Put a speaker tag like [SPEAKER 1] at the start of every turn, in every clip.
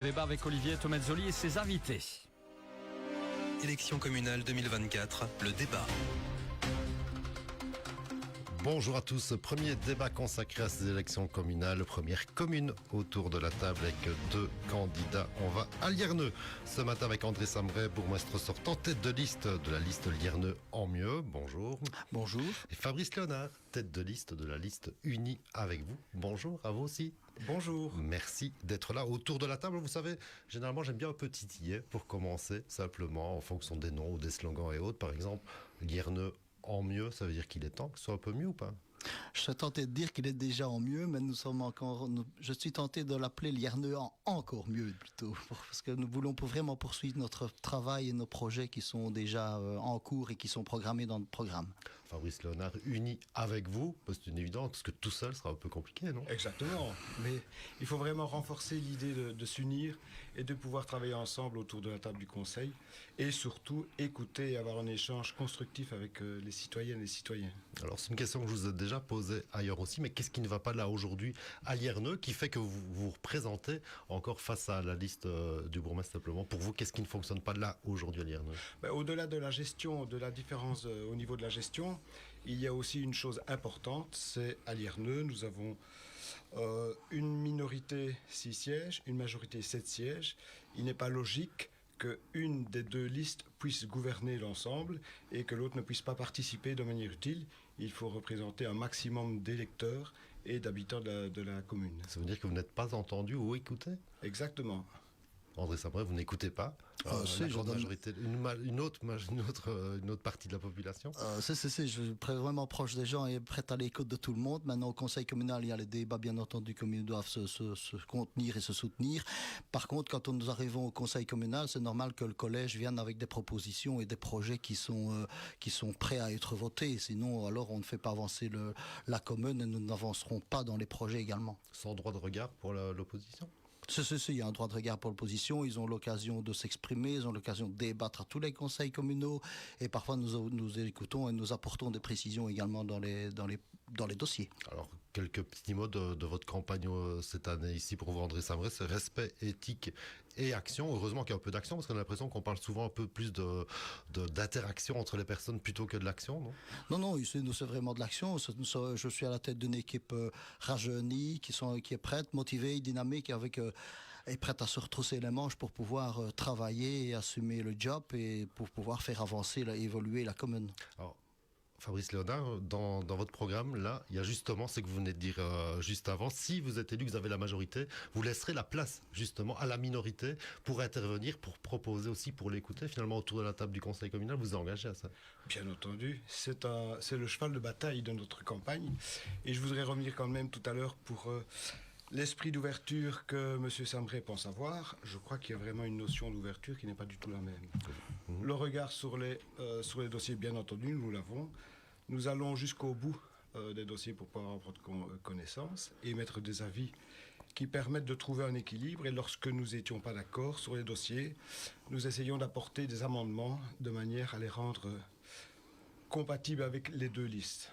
[SPEAKER 1] Débat avec Olivier Tomazzoli et ses invités.
[SPEAKER 2] Élection communale 2024, le débat.
[SPEAKER 3] Bonjour à tous, premier débat consacré à ces élections communales, première commune autour de la table avec deux candidats. On va à Lierneux ce matin avec André Samret, bourgmestre sortant, tête de liste de la liste Lierneux en mieux. Bonjour.
[SPEAKER 4] Bonjour.
[SPEAKER 3] Et Fabrice Léonard, tête de liste de la liste Unie avec vous. Bonjour à vous aussi.
[SPEAKER 4] Bonjour.
[SPEAKER 3] Merci d'être là autour de la table. Vous savez, généralement j'aime bien un peu titiller pour commencer, simplement en fonction des noms ou des slogans et autres. Par exemple, Lierneux en mieux, ça veut dire qu'il est temps que ce soit un peu mieux ou pas?
[SPEAKER 4] Je serais tenté de dire qu'il est déjà en mieux, mais je suis tenté de l'appeler Lierneux en encore mieux plutôt, parce que nous voulons vraiment poursuivre notre travail et nos projets qui sont déjà en cours et qui sont programmés dans le programme.
[SPEAKER 3] Fabrice Léonard, uni avec vous, c'est une évidence, parce que tout seul sera un peu compliqué, non?
[SPEAKER 5] Exactement, mais il faut vraiment renforcer l'idée de s'unir et de pouvoir travailler ensemble autour de la table du conseil et surtout écouter et avoir un échange constructif avec les citoyennes et les citoyens.
[SPEAKER 3] Alors c'est une question que je vous ai déjà posée ailleurs aussi, mais qu'est-ce qui ne va pas là aujourd'hui à Lierneux qui fait que vous vous représentez encore face à la liste du bourgmestre simplement? Pour vous, qu'est-ce qui ne fonctionne pas là aujourd'hui à Lierneux?
[SPEAKER 5] Au-delà de la gestion, de la différence au niveau de la gestion, il y a aussi une chose importante, c'est à Lierneux, nous avons une minorité 6 sièges, une majorité 7 sièges. Il n'est pas logique qu'une des deux listes puisse gouverner l'ensemble et que l'autre ne puisse pas participer de manière utile. Il faut représenter un maximum d'électeurs et d'habitants de la commune.
[SPEAKER 3] Ça veut dire que vous n'êtes pas entendu ou écouté?
[SPEAKER 5] Exactement.
[SPEAKER 3] André Samret, vous n'écoutez pas la grande majorité, une autre partie de la population?
[SPEAKER 4] Je suis vraiment proche des gens et prêt à l'écoute de tout le monde. Maintenant, au conseil communal, il y a les débats, bien entendu, comme ils doivent se contenir et se soutenir. Par contre, quand nous arrivons au conseil communal, c'est normal que le collège vienne avec des propositions et des projets qui sont prêts à être votés. Sinon, alors, on ne fait pas avancer la commune et nous n'avancerons pas dans les projets également.
[SPEAKER 3] Sans droit de regard pour l'opposition?
[SPEAKER 4] Il y a un droit de regard pour l'opposition, ils ont l'occasion de s'exprimer, ils ont l'occasion de débattre à tous les conseils communaux et parfois nous écoutons et nous apportons des précisions également dans les dossiers.
[SPEAKER 3] Alors, quelques petits mots de votre campagne cette année ici pour vous, André Samret, c'est respect, éthique et action. Heureusement qu'il y a un peu d'action parce qu'on a l'impression qu'on parle souvent un peu plus d'interaction entre les personnes plutôt que de l'action, non?
[SPEAKER 4] Non, ici nous c'est vraiment de l'action. Je suis à la tête d'une équipe rajeunie qui est prête, motivée, dynamique est prête à se retrousser les manches pour pouvoir travailler et assumer le job et pour pouvoir faire avancer, évoluer la commune.
[SPEAKER 3] Alors, Fabrice Léonard, dans votre programme, là, il y a justement ce que vous venez de dire juste avant. Si vous êtes élu, que vous avez la majorité, vous laisserez la place justement à la minorité pour intervenir, pour proposer aussi, pour l'écouter. Finalement, autour de la table du conseil communal, vous vous engagez à ça?
[SPEAKER 5] Bien entendu, c'est le cheval de bataille de notre campagne. Et je voudrais revenir quand même tout à l'heure pour l'esprit d'ouverture que M. Samret pense avoir. Je crois qu'il y a vraiment une notion d'ouverture qui n'est pas du tout la même. Le regard sur les dossiers, bien entendu, nous l'avons. Nous allons jusqu'au bout des dossiers pour pouvoir en prendre connaissance et mettre des avis qui permettent de trouver un équilibre. Et lorsque nous n'étions pas d'accord sur les dossiers, nous essayons d'apporter des amendements de manière à les rendre compatibles avec les deux listes.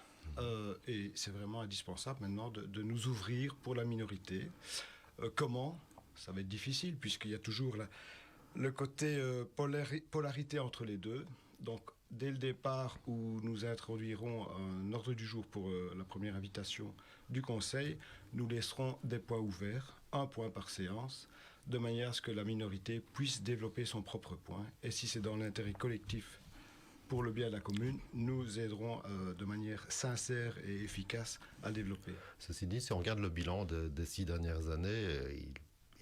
[SPEAKER 5] Et c'est vraiment indispensable maintenant de nous ouvrir pour la minorité. Comment? Ça va être difficile puisqu'il y a toujours le côté polarité entre les deux. Donc dès le départ où nous introduirons un ordre du jour pour la première invitation du conseil, nous laisserons des points ouverts, un point par séance, de manière à ce que la minorité puisse développer son propre point. Et si c'est dans l'intérêt collectif pour le bien de la commune, nous aiderons de manière sincère et efficace à le développer.
[SPEAKER 3] Ceci dit, si on regarde le bilan des 6 dernières années,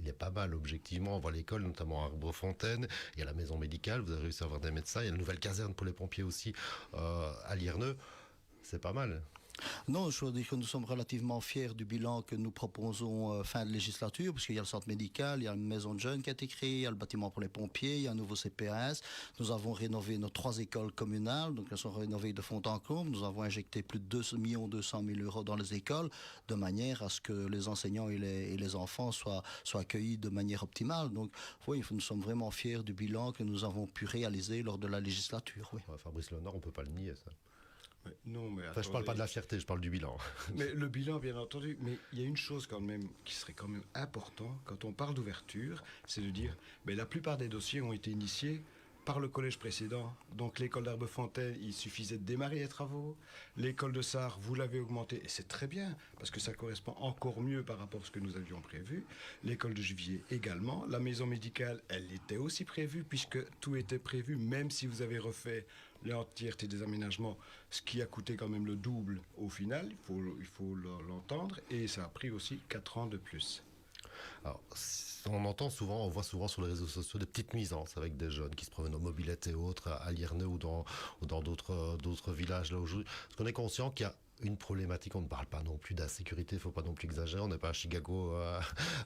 [SPEAKER 3] il est pas mal objectivement. On voit l'école, notamment à Arbrefontaine, il y a la maison médicale, vous avez réussi à avoir des médecins, il y a une nouvelle caserne pour les pompiers aussi à Lierneux. C'est pas mal.
[SPEAKER 4] Non, je veux dire que nous sommes relativement fiers du bilan que nous proposons fin de législature, parce qu'il y a le centre médical, il y a une maison de jeunes qui a été créée, il y a le bâtiment pour les pompiers, il y a un nouveau CPAS. Nous avons rénové nos 3 écoles communales, donc elles sont rénovées de fond en comble. Nous avons injecté plus de 2,2 millions € dans les écoles, de manière à ce que les enseignants et les enfants soient accueillis de manière optimale. Donc, oui, nous sommes vraiment fiers du bilan que nous avons pu réaliser lors de la législature. Oui.
[SPEAKER 3] Fabrice Léonard, on peut pas le nier, ça.
[SPEAKER 5] Non, mais
[SPEAKER 3] Enfin, je parle pas de
[SPEAKER 5] attendez.
[SPEAKER 3] la fierté, je parle du bilan.
[SPEAKER 5] Mais le bilan, bien entendu, mais il y a une chose quand même qui serait quand même important quand on parle d'ouverture, c'est de dire, mais la plupart des dossiers ont été initiés par le collège précédent. Donc l'école d'Arbefontaine, il suffisait de démarrer les travaux. L'école de Sarre, vous l'avez augmenté, et c'est très bien, parce que ça correspond encore mieux par rapport à ce que nous avions prévu. L'école de Juvier également. La maison médicale, elle était aussi prévue, puisque tout était prévu, même si vous avez refait l'entièreté des aménagements, ce qui a coûté quand même le double au final, il faut l'entendre, et ça a pris aussi 4 ans de plus.
[SPEAKER 3] Alors, on voit souvent sur les réseaux sociaux des petites nuisances avec des jeunes qui se promènent en mobilette et autres à Lierneux ou dans d'autres villages là aujourd'hui. Parce qu'on est conscient qu'il y a une problématique, on ne parle pas non plus d'insécurité, il ne faut pas non plus exagérer, on n'est pas à Chicago,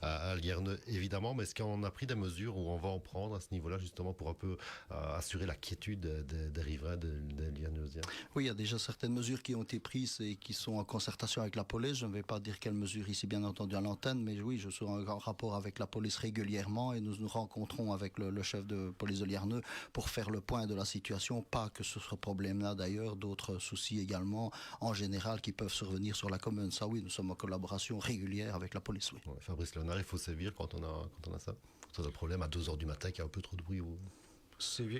[SPEAKER 3] à Lierneux évidemment, mais est-ce qu'on a pris des mesures où on va en prendre à ce niveau-là justement pour un peu assurer la quiétude des riverains, des Lierneusiens?
[SPEAKER 4] Oui, il y a déjà certaines mesures qui ont été prises et qui sont en concertation avec la police. Je ne vais pas dire quelles mesures ici, bien entendu, à l'antenne, mais oui, je suis en rapport avec la police régulièrement et nous nous rencontrons avec le chef de police de Lierneux pour faire le point de la situation. Pas que ce problème-là d'ailleurs, d'autres soucis également en général qui peuvent survenir sur la commune. Ça oui, nous sommes en collaboration régulière avec la police, oui.
[SPEAKER 3] Ouais, Fabrice Léonard, il faut sévir quand on a ça. Quand on a un problème à 2 heures du matin, qu'il y a un peu trop de bruit.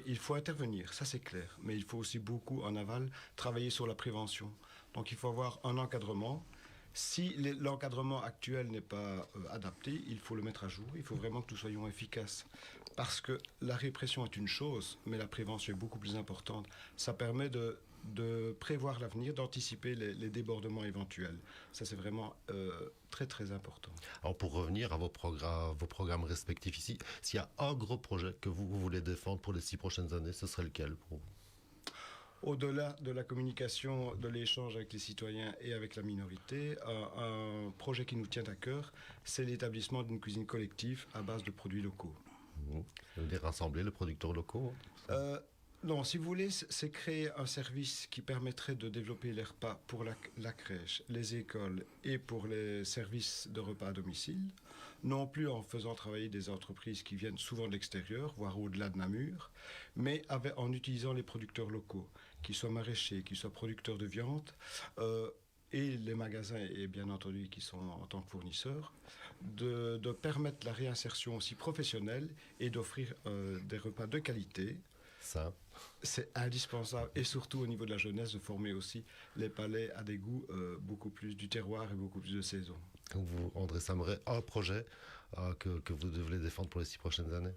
[SPEAKER 5] Il faut intervenir, ça c'est clair, mais il faut aussi beaucoup en aval travailler sur la prévention. Donc il faut avoir un encadrement. Si l'encadrement actuel n'est pas adapté, il faut le mettre à jour. Il faut vraiment que nous soyons efficaces. Parce que la répression est une chose, mais la prévention est beaucoup plus importante. Ça permet de prévoir l'avenir, d'anticiper les débordements éventuels. Ça, c'est vraiment très, très important.
[SPEAKER 3] Alors pour revenir à vos programmes respectifs ici, s'il y a un gros projet que vous voulez défendre pour les 6 prochaines années, ce serait lequel pour vous?
[SPEAKER 5] Au-delà de la communication, de l'échange avec les citoyens et avec la minorité, un projet qui nous tient à cœur, c'est l'établissement d'une cuisine collective à base de produits locaux.
[SPEAKER 3] Ça veut dire rassembler les producteurs locaux?
[SPEAKER 5] Non, si vous voulez, c'est créer un service qui permettrait de développer les repas pour la crèche, les écoles et pour les services de repas à domicile, non plus en faisant travailler des entreprises qui viennent souvent de l'extérieur, voire au-delà de Namur, mais en utilisant les producteurs locaux, qu'ils soient maraîchers, qu'ils soient producteurs de viande, et les magasins, et bien entendu qui sont en tant que fournisseurs, de permettre la réinsertion aussi professionnelle et d'offrir des repas de qualité.
[SPEAKER 3] Ça.
[SPEAKER 5] C'est indispensable, et surtout au niveau de la jeunesse, de former aussi les palais à des goûts beaucoup plus du terroir et beaucoup plus de saison.
[SPEAKER 3] Donc vous, André Samret, un projet que vous devez défendre pour les 6 prochaines années?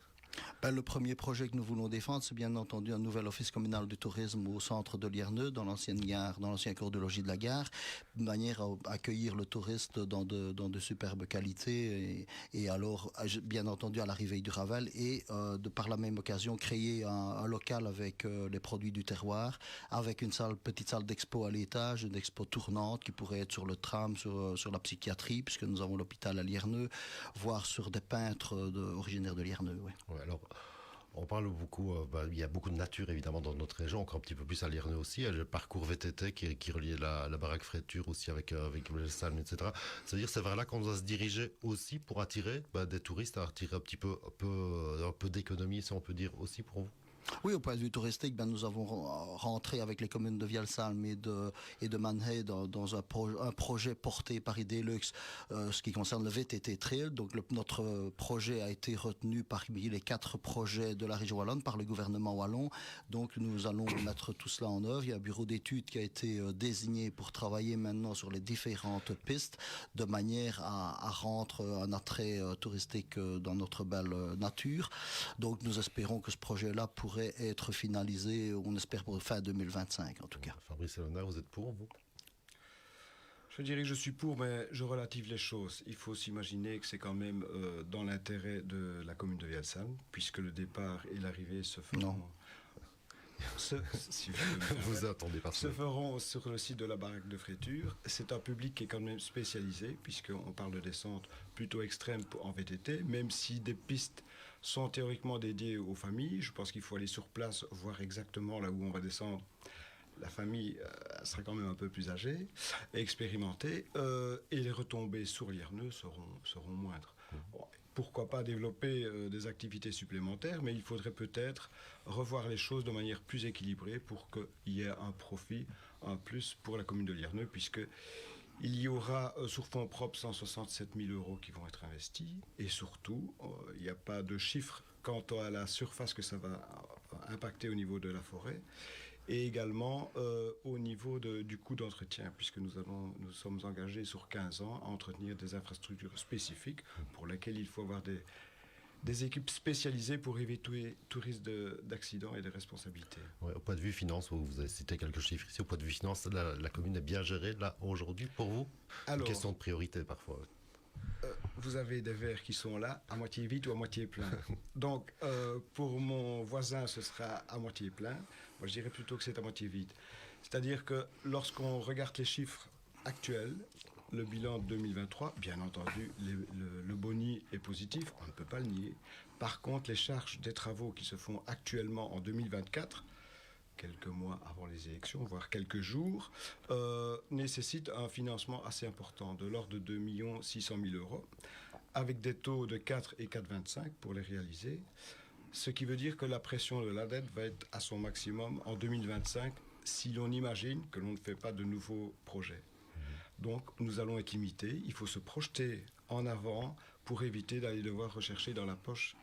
[SPEAKER 4] Le premier projet que nous voulons défendre, c'est bien entendu un nouvel office communal du tourisme au centre de Lierneux, dans l'ancienne gare, dans l'ancien corps de logis de la gare, de manière à accueillir le touriste dans de superbes qualités et alors, bien entendu, à l'arrivée du Ravel et par la même occasion, créer un local avec les produits du terroir, avec une petite salle d'expo à l'étage, une expo tournante qui pourrait être sur le tram, sur la psychiatrie, puisque nous avons l'hôpital à Lierneux, voire sur des peintres originaires de Lierneux, oui.
[SPEAKER 3] Ouais, alors, on parle beaucoup, il y a beaucoup de nature évidemment dans notre région, encore un petit peu plus à Lierneux aussi. Il y a le parcours VTT qui reliait la baraque Fréture aussi avec le Salm, etc. Ça veut dire que c'est vers là qu'on doit se diriger aussi pour attirer des touristes, à attirer un peu d'économie, si on peut dire, aussi pour vous.
[SPEAKER 4] Oui, au point de vue touristique, nous avons rentré avec les communes de Vielsalm et de Mannheim dans un projet porté par Idelux, ce qui concerne le VTT Trail. Donc notre projet a été retenu parmi les 4 projets de la région wallonne par le gouvernement wallon. Donc nous allons mettre tout cela en œuvre. Il y a un bureau d'études qui a été désigné pour travailler maintenant sur les différentes pistes, de manière à rendre un attrait touristique dans notre belle nature. Donc nous espérons que ce projet-là pourrait être finalisé, on espère pour fin 2025 en tout cas.
[SPEAKER 3] Fabrice Léonard, vous êtes pour, vous?
[SPEAKER 5] Je dirais que je suis pour, mais je relative les choses. Il faut s'imaginer que c'est quand même dans l'intérêt de la commune de Vielsalm, puisque le départ et l'arrivée se feront...
[SPEAKER 4] Non.
[SPEAKER 3] Vous attendez par
[SPEAKER 5] se feront sur le site de la baraque de Fréture. C'est un public qui est quand même spécialisé, puisqu'on parle de descente plutôt extrême en VTT, même si des pistes sont théoriquement dédiées aux familles. Je pense qu'il faut aller sur place, voir exactement là où on va descendre. La famille sera quand même un peu plus âgée et expérimentée, et les retombées sur Lierneux seront moindres. Bon, pourquoi pas développer des activités supplémentaires, mais il faudrait peut-être revoir les choses de manière plus équilibrée pour qu'il y ait un profit en plus pour la commune de Lierneux, puisque il y aura sur fonds propres 167 000 euros qui vont être investis, et surtout, il n'y a pas de chiffre quant à la surface que ça va impacter au niveau de la forêt, et également au niveau du coût d'entretien, puisque nous sommes engagés sur 15 ans à entretenir des infrastructures spécifiques pour lesquelles il faut avoir des équipes spécialisées pour éviter tout risque d'accident et de responsabilité.
[SPEAKER 3] Ouais, au point de vue finance, vous avez cité quelques chiffres ici, au point de vue finance, la commune est bien gérée là aujourd'hui pour vous?
[SPEAKER 5] Alors,
[SPEAKER 3] une question de priorité parfois.
[SPEAKER 5] Vous avez des verres qui sont là, à moitié vide ou à moitié plein. Donc, pour mon voisin, ce sera à moitié plein. Moi, je dirais plutôt que c'est à moitié vide. C'est-à-dire que lorsqu'on regarde les chiffres actuels, le bilan de 2023, bien entendu, le boni est positif, on ne peut pas le nier. Par contre, les charges des travaux qui se font actuellement en 2024, quelques mois avant les élections, voire quelques jours, nécessitent un financement assez important, de l'ordre de 2 600 000 euros, avec des taux de 4 et 4,25 pour les réaliser. Ce qui veut dire que la pression de la dette va être à son maximum en 2025 si l'on imagine que l'on ne fait pas de nouveaux projets. Donc nous allons être limités, il faut se projeter en avant pour éviter d'aller devoir rechercher dans la poche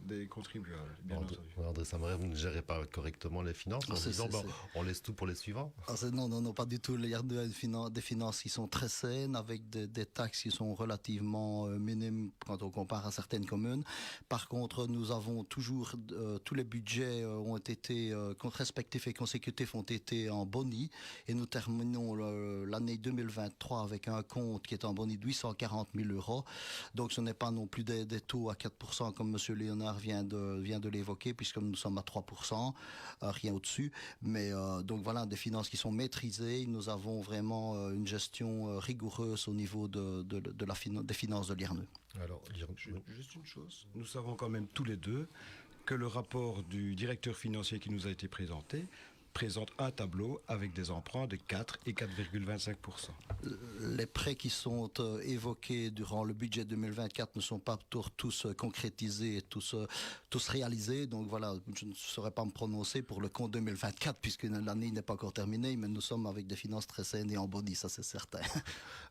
[SPEAKER 5] des contribuables, bien entendu.
[SPEAKER 3] André Samret, vous ne gérez pas correctement les finances en disant on laisse tout pour les suivants?
[SPEAKER 4] Non, pas du tout. Il y a des finances qui sont très saines, avec des taxes qui sont relativement minimes quand on compare à certaines communes. Par contre, nous avons toujours, tous les budgets ont été respectifs et consécutifs ont été en boni, et nous terminons l'année 2023 avec un compte qui est en boni de 840 000 euros. Donc ce n'est pas non plus des taux à 4% comme M. Léonard vient de l'évoquer, puisque nous sommes à 3%, rien au-dessus. Mais donc voilà, des finances qui sont maîtrisées. Nous avons vraiment une gestion rigoureuse au niveau des finances de Lierneux.
[SPEAKER 3] Alors,
[SPEAKER 5] juste une chose, nous savons quand même tous les deux que le rapport du directeur financier qui nous a été présenté présente un tableau avec des emprunts de 4 et 4,25%.
[SPEAKER 4] Les prêts qui sont évoqués durant le budget 2024 ne sont pas tous concrétisés et tous réalisés. Donc voilà, je ne saurais pas me prononcer pour le compte 2024 puisque l'année n'est pas encore terminée, mais nous sommes avec des finances très saines et en boni, ça c'est certain.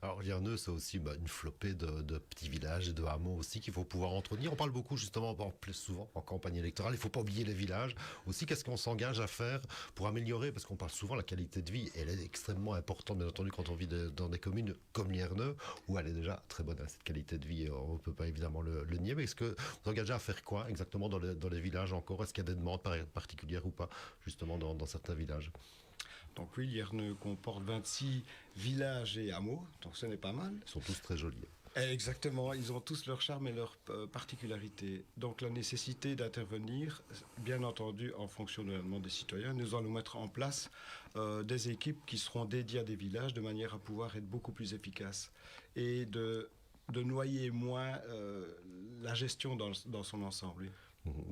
[SPEAKER 3] Alors Lierneux, c'est aussi une flopée de petits villages et de hameaux aussi qu'il faut pouvoir entretenir. On parle beaucoup justement, plus souvent en campagne électorale, il ne faut pas oublier les villages. Aussi, qu'est-ce qu'on s'engage à faire pour améliorer, parce qu'on parle souvent de la qualité de vie, elle est extrêmement importante, bien entendu, quand on vit dans des communes comme Lierneux, où elle est déjà très bonne, cette qualité de vie, on ne peut pas évidemment le nier, mais est-ce que vous vous engagez à faire quoi exactement dans les villages encore? Est-ce qu'il y a des demandes particulières ou pas, justement, dans certains villages?
[SPEAKER 5] Donc oui, Lierneux comporte 26 villages et hameaux, donc ce n'est pas mal.
[SPEAKER 3] Ils sont tous très jolis.
[SPEAKER 5] Exactement, ils ont tous leur charme et leur particularité. Donc la nécessité d'intervenir, bien entendu en fonction de la demande des citoyens, nous allons mettre en place des équipes qui seront dédiées à des villages de manière à pouvoir être beaucoup plus efficaces et de noyer moins la gestion dans son ensemble.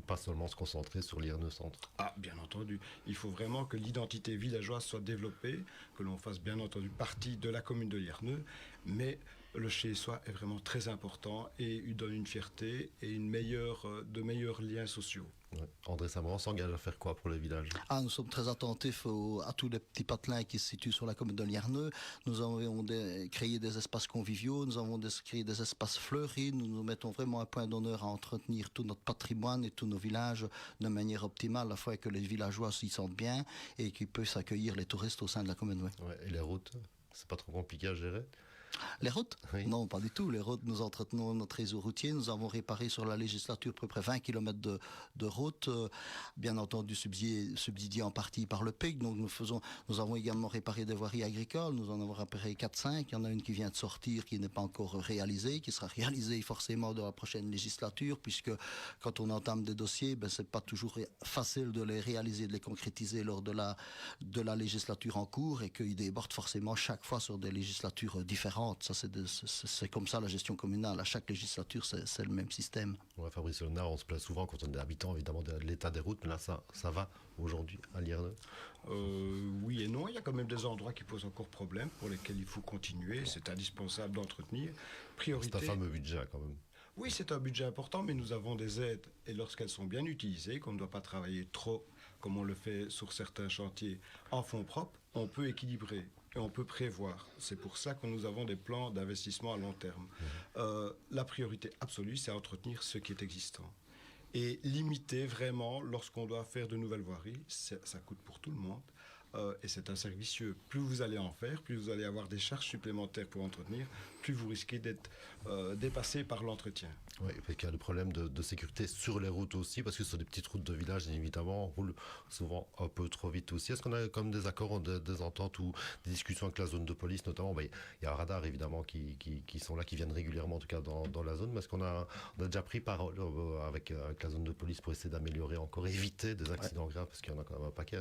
[SPEAKER 3] Pas seulement se concentrer sur Lierneux Centre.
[SPEAKER 5] Ah, bien entendu. Il faut vraiment que l'identité villageoise soit développée, que l'on fasse bien entendu partie de la commune de Lierneux, mais le chez-soi est vraiment très important et il donne une fierté et de meilleurs liens sociaux.
[SPEAKER 3] Ouais. André Samret s'engage à faire quoi pour les villages?
[SPEAKER 4] Nous sommes très attentifs à tous les petits patelins qui se situent sur la commune de Lierneux. Nous avons créé des espaces conviviaux, nous avons créé des espaces fleuris. Nous mettons vraiment un point d'honneur à entretenir tout notre patrimoine et tous nos villages de manière optimale, afin que les villageois s'y sentent bien et qu'ils puissent accueillir les touristes au sein de la commune.
[SPEAKER 3] Ouais, et les routes, c'est pas trop compliqué à gérer?
[SPEAKER 4] Les routes?
[SPEAKER 3] Oui.
[SPEAKER 4] Non, pas du tout. Les routes, nous entretenons notre réseau routier. Nous avons réparé sur la législature à peu près 20 km de routes, bien entendu subsidiées en partie par le PIC. Donc nous avons également réparé des voiries agricoles. Nous en avons réparé 4-5. Il y en a une qui vient de sortir, qui n'est pas encore réalisée, qui sera réalisée forcément dans la prochaine législature, puisque quand on entame des dossiers, c'est pas toujours facile de les réaliser, de les concrétiser lors de la législature en cours, et qu'ils débordent forcément chaque fois sur des législatures différentes. Ça, c'est comme ça la gestion communale. À chaque législature, c'est le même système.
[SPEAKER 3] Ouais, Fabrice Léonard, on se plaint souvent quand on est habitant, évidemment, de l'état des routes, mais là, ça va aujourd'hui à Lierneux?
[SPEAKER 5] Oui et non. Il y a quand même des endroits qui posent encore problème, pour lesquels il faut continuer. C'est indispensable d'entretenir. Priorité.
[SPEAKER 3] C'est un fameux budget, quand même.
[SPEAKER 5] Oui, c'est un budget important, mais nous avons des aides. Et lorsqu'elles sont bien utilisées, qu'on ne doit pas travailler trop, comme on le fait sur certains chantiers, en fonds propres, on peut équilibrer et on peut prévoir. C'est pour ça que nous avons des plans d'investissement à long terme. La priorité absolue, c'est entretenir ce qui est existant. Et limiter vraiment, lorsqu'on doit faire de nouvelles voiries, ça coûte pour tout le monde. Et c'est un cercle vicieux. Plus vous allez en faire, plus vous allez avoir des charges supplémentaires pour entretenir, plus vous risquez d'être dépassé par l'entretien.
[SPEAKER 3] Oui, parce qu'il y a le problème de sécurité sur les routes aussi, parce que sur des petites routes de village, évidemment, on roule souvent un peu trop vite aussi. Est-ce qu'on a comme des accords, des ententes ou des discussions avec la zone de police notamment? Il y a un radar évidemment qui sont là, qui viennent régulièrement en tout cas dans la zone, mais est-ce qu'on a déjà pris parole avec la zone de police pour essayer d'améliorer encore, éviter des accidents graves, parce qu'il y en a quand même un paquet.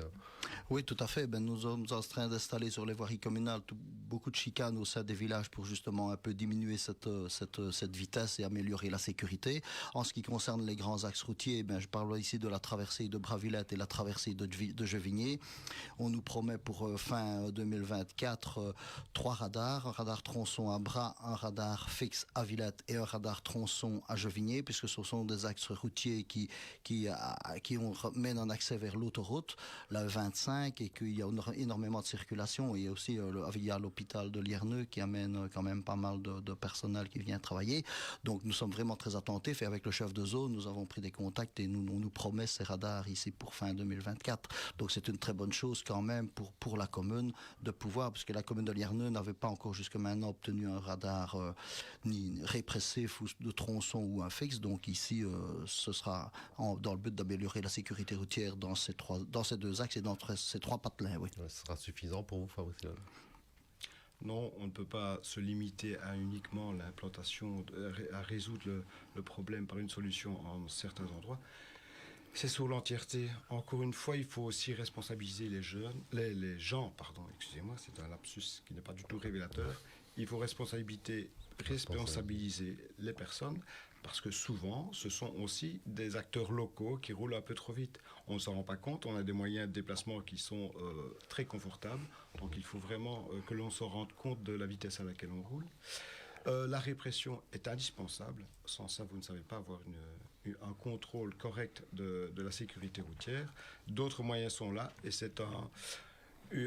[SPEAKER 4] Oui, tout à fait. Nous sommes en train d'installer sur les voiries communales beaucoup de chicanes au sein des villages pour justement un peu diminuer cette vitesse et améliorer la sécurité. En ce qui concerne les grands axes routiers, je parle ici de la traversée de Bravillette et la traversée de Jevigné. On nous promet pour fin 2024 3 radars, un radar tronçon à Bras, un radar fixe à Villette et un radar tronçon à Jevigné, puisque ce sont des axes routiers qui mènent un accès vers l'autoroute, la 25, et qu'il y a énormément de circulation. Et aussi, il y a l'hôpital de Lierneux qui amène quand même pas mal de personnel qui vient travailler. Donc nous sommes vraiment très attentifs, et avec le chef de zone, nous avons pris des contacts et on nous promet ces radars ici pour fin 2024. Donc c'est une très bonne chose quand même pour la commune de pouvoir, parce que la commune de Lierneux n'avait pas encore jusque maintenant obtenu un radar ni répressif ou de tronçon ou un fixe. Donc ici, ce sera dans le but d'améliorer la sécurité routière dans ces deux axes et dans ces 3 patelins. Oui.
[SPEAKER 3] Ce sera suffisant pour vous, Fabrice?
[SPEAKER 5] Non, on ne peut pas se limiter à uniquement l'implantation, à résoudre le problème par une solution en certains endroits. C'est sur l'entièreté. Encore une fois, il faut aussi responsabiliser les gens, excusez-moi, c'est un lapsus qui n'est pas du tout révélateur. Il faut responsabiliser les personnes, parce que souvent, ce sont aussi des acteurs locaux qui roulent un peu trop vite. On ne s'en rend pas compte, on a des moyens de déplacement qui sont très confortables, donc il faut vraiment que l'on se rende compte de la vitesse à laquelle on roule. La répression est indispensable. Sans ça, vous ne savez pas avoir un contrôle correct de la sécurité routière. D'autres moyens sont là, et c'est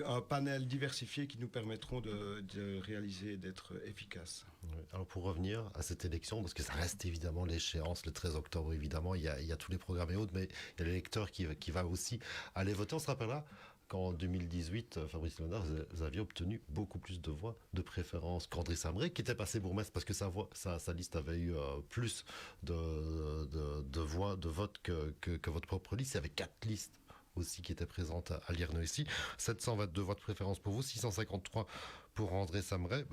[SPEAKER 5] un panel diversifié qui nous permettront de réaliser et d'être efficaces.
[SPEAKER 3] Alors pour revenir à cette élection, parce que ça reste évidemment l'échéance, le 13 octobre évidemment, il y a tous les programmes et autres, mais il y a l'électeur qui va aussi aller voter. On se rappellera qu'en 2018, Fabrice Léonard, vous aviez obtenu beaucoup plus de voix de préférence qu'André Sambré, qui était passé bourgmestre, parce que sa liste avait eu plus de voix, de votes que votre propre liste. Il y avait 4 listes aussi qui étaient présentes à Lierneux ici. 722 voix de préférence pour vous, 653 pour André Sambré.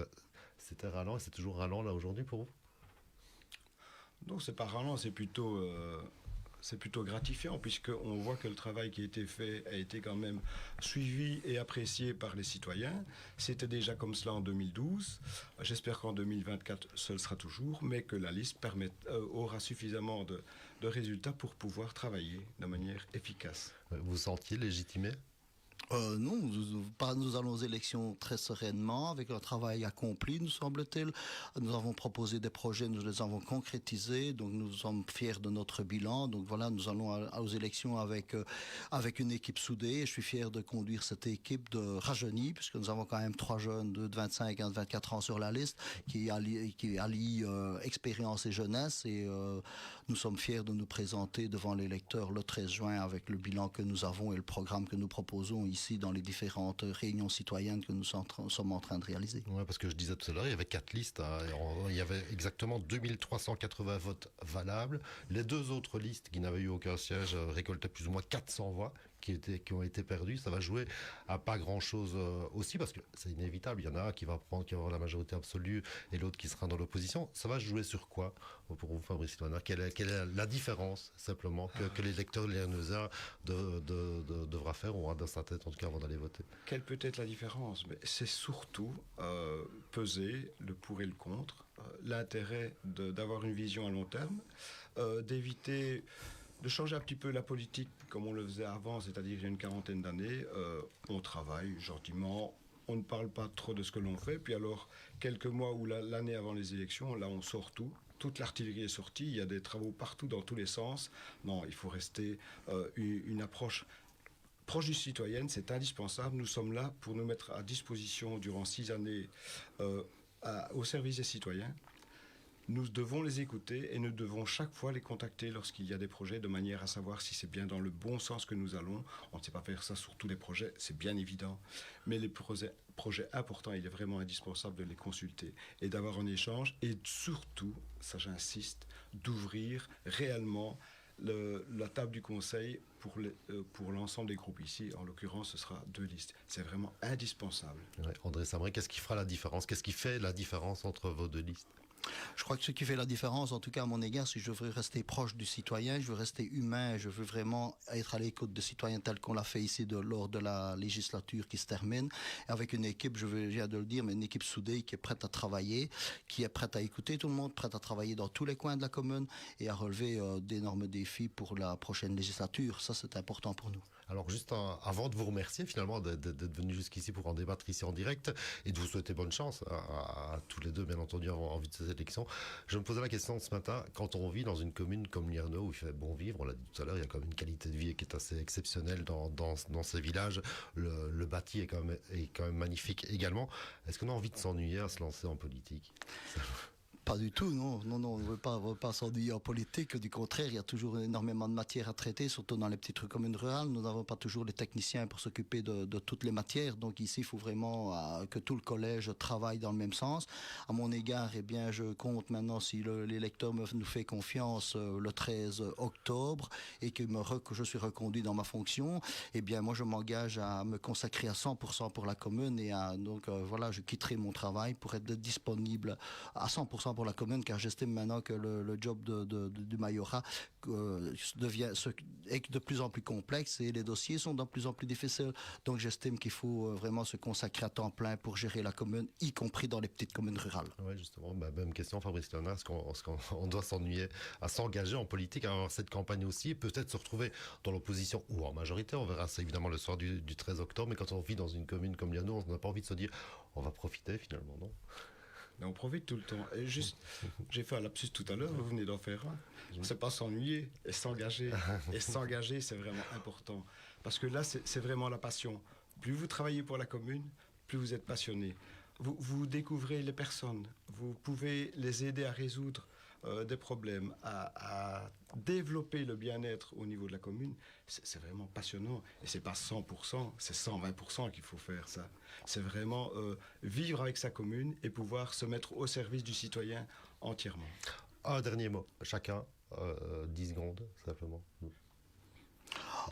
[SPEAKER 3] C'était ralent, et c'est toujours ralent là aujourd'hui pour vous?
[SPEAKER 5] Non, c'est pas ralent, c'est plutôt gratifiant, puisqu'on voit que le travail qui a été fait a été quand même suivi et apprécié par les citoyens. C'était déjà comme cela en 2012. J'espère qu'en 2024, ce le sera toujours, mais que la liste aura suffisamment de résultats pour pouvoir travailler de manière efficace.
[SPEAKER 3] Vous vous sentiez légitimé?
[SPEAKER 4] Non, nous allons aux élections très sereinement, avec un travail accompli, nous semble-t-il. Nous avons proposé des projets, nous les avons concrétisés, donc nous sommes fiers de notre bilan. Donc voilà, nous allons aux élections avec une équipe soudée. Je suis fier de conduire cette équipe de rajeunis, puisque nous avons quand même 3 jeunes de 25 à 24 ans sur la liste, qui allient expérience et jeunesse. Et nous sommes fiers de nous présenter devant les électeurs le 13 juin avec le bilan que nous avons et le programme que nous proposons ici dans les différentes réunions citoyennes que nous sommes en train de réaliser.
[SPEAKER 3] Oui, parce que je disais tout à l'heure, il y avait 4 listes. Il y avait exactement 2380 votes valables. Les 2 autres listes qui n'avaient eu aucun siège récoltaient plus ou moins 400 voix qui ont été perdues. Ça va jouer à pas grand-chose aussi, parce que c'est inévitable. Il y en a un qui va avoir la majorité absolue et l'autre qui sera dans l'opposition. Ça va jouer sur quoi pour vous, Fabrice Léonard? Quelle est la différence, simplement, que l'électeur lierneuxien devra faire, ou aura dans sa tête, en tout cas, avant d'aller voter?
[SPEAKER 5] Quelle peut être la différence? Mais c'est surtout peser le pour et le contre, l'intérêt d'avoir une vision à long terme, d'éviter de changer un petit peu la politique comme on le faisait avant, c'est-à-dire il y a une quarantaine d'années. On travaille gentiment, on ne parle pas trop de ce que l'on fait, puis alors quelques mois ou l'année avant les élections, là on sort tout toute l'artillerie est sortie, il y a des travaux partout dans tous les sens. Non, il faut rester une approche proche du citoyen, c'est indispensable. Nous sommes là pour nous mettre à disposition durant 6 années au service des citoyens. Nous devons les écouter et nous devons chaque fois les contacter lorsqu'il y a des projets de manière à savoir si c'est bien dans le bon sens que nous allons. On ne sait pas faire ça sur tous les projets, c'est bien évident. Mais les projets importants, il est vraiment indispensable de les consulter et d'avoir un échange. Et surtout, ça j'insiste, d'ouvrir réellement la table du conseil pour l'ensemble des groupes ici. En l'occurrence, ce sera 2 listes. C'est vraiment indispensable.
[SPEAKER 3] Ouais, André Sambré, qu'est-ce qui fera la différence? Qu'est-ce qui fait la différence entre vos 2 listes?
[SPEAKER 4] Je crois que ce qui fait la différence, en tout cas à mon égard, c'est que je veux rester proche du citoyen, je veux rester humain, je veux vraiment être à l'écoute des citoyens tel qu'on l'a fait ici lors de la législature qui se termine, avec une équipe, je viens de le dire, mais une équipe soudée qui est prête à travailler, qui est prête à écouter tout le monde, prête à travailler dans tous les coins de la commune et à relever d'énormes défis pour la prochaine législature. Ça, c'est important pour nous.
[SPEAKER 3] Alors juste avant de vous remercier finalement d'être venu jusqu'ici pour en débattre ici en direct et de vous souhaiter bonne chance à tous les deux bien entendu en vue de ces élections, je me posais la question ce matin, quand on vit dans une commune comme Lierno où il fait bon vivre, on l'a dit tout à l'heure, il y a quand même une qualité de vie qui est assez exceptionnelle dans ces villages, le bâti est quand même magnifique également. Est-ce qu'on a envie de s'ennuyer à se lancer en politique?
[SPEAKER 4] Pas du tout, non, on ne veut pas s'ennuyer en politique. Du contraire, il y a toujours énormément de matières à traiter, surtout dans les petites communes rurales. Nous n'avons pas toujours les techniciens pour s'occuper de toutes les matières. Donc ici, il faut vraiment que tout le collège travaille dans le même sens. À mon égard, eh bien, je compte maintenant, si l'électeur nous fait confiance le 13 octobre et que je suis reconduit dans ma fonction, eh bien, moi, je m'engage à me consacrer à 100% pour la commune et je quitterai mon travail pour être disponible à 100% pour la commune, car j'estime maintenant que le job du majorat est de plus en plus complexe et les dossiers sont de plus en plus difficiles. Donc j'estime qu'il faut vraiment se consacrer à temps plein pour gérer la commune, y compris dans les petites communes rurales.
[SPEAKER 3] Oui, justement, même question, Fabrice Léonard, est-ce qu'on doit s'ennuyer à s'engager en politique, à avoir cette campagne aussi, et peut-être se retrouver dans l'opposition ou en majorité? On verra ça évidemment le soir du 13 octobre, mais quand on vit dans une commune comme Lierno, on n'a pas envie de se dire on va profiter finalement, non?
[SPEAKER 5] Mais on profite tout le temps. Et juste, j'ai fait un lapsus tout à l'heure, vous venez d'en faire un. C'est pas s'ennuyer et s'engager. Et s'engager, c'est vraiment important. Parce que là, c'est vraiment la passion. Plus vous travaillez pour la commune, plus vous êtes passionné. Vous découvrez les personnes. Vous pouvez les aider à résoudre des problèmes, à développer le bien-être au niveau de la commune. C'est vraiment passionnant. Et c'est pas 100%, c'est 120% qu'il faut faire ça. C'est vraiment vivre avec sa commune et pouvoir se mettre au service du citoyen entièrement.
[SPEAKER 3] Un dernier mot, chacun, 10 secondes simplement.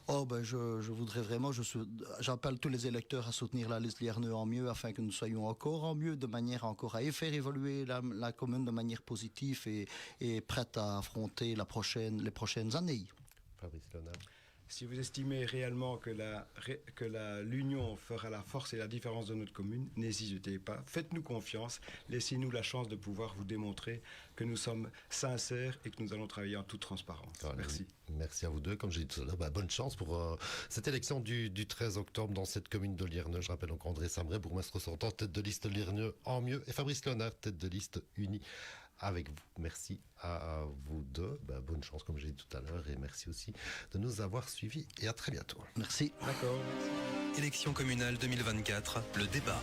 [SPEAKER 4] Je voudrais vraiment, j'appelle tous les électeurs à soutenir la liste Lierno en mieux afin que nous soyons encore en mieux, de manière encore à faire évoluer la commune de manière positive et prête à affronter les prochaines années.
[SPEAKER 3] Fabrice Léonard.
[SPEAKER 5] Si vous estimez réellement que l'union fera la force et la différence de notre commune, n'hésitez pas, faites-nous confiance, laissez-nous la chance de pouvoir vous démontrer que nous sommes sincères et que nous allons travailler en toute transparence.
[SPEAKER 3] Voilà,
[SPEAKER 5] merci.
[SPEAKER 3] Merci à vous deux. Comme j'ai dit tout à l'heure, bonne chance pour cette élection du 13 octobre dans cette commune de Lierno. Je rappelle donc André Sambré, bourgmestre sortant, tête de liste Lierno en mieux, et Fabrice Léonard, tête de liste unie avec vous. Merci à vous deux. Bonne chance, comme j'ai dit tout à l'heure, et merci aussi de nous avoir suivis, et à très bientôt.
[SPEAKER 4] Merci.
[SPEAKER 5] D'accord.
[SPEAKER 2] Élection communale 2024, le débat.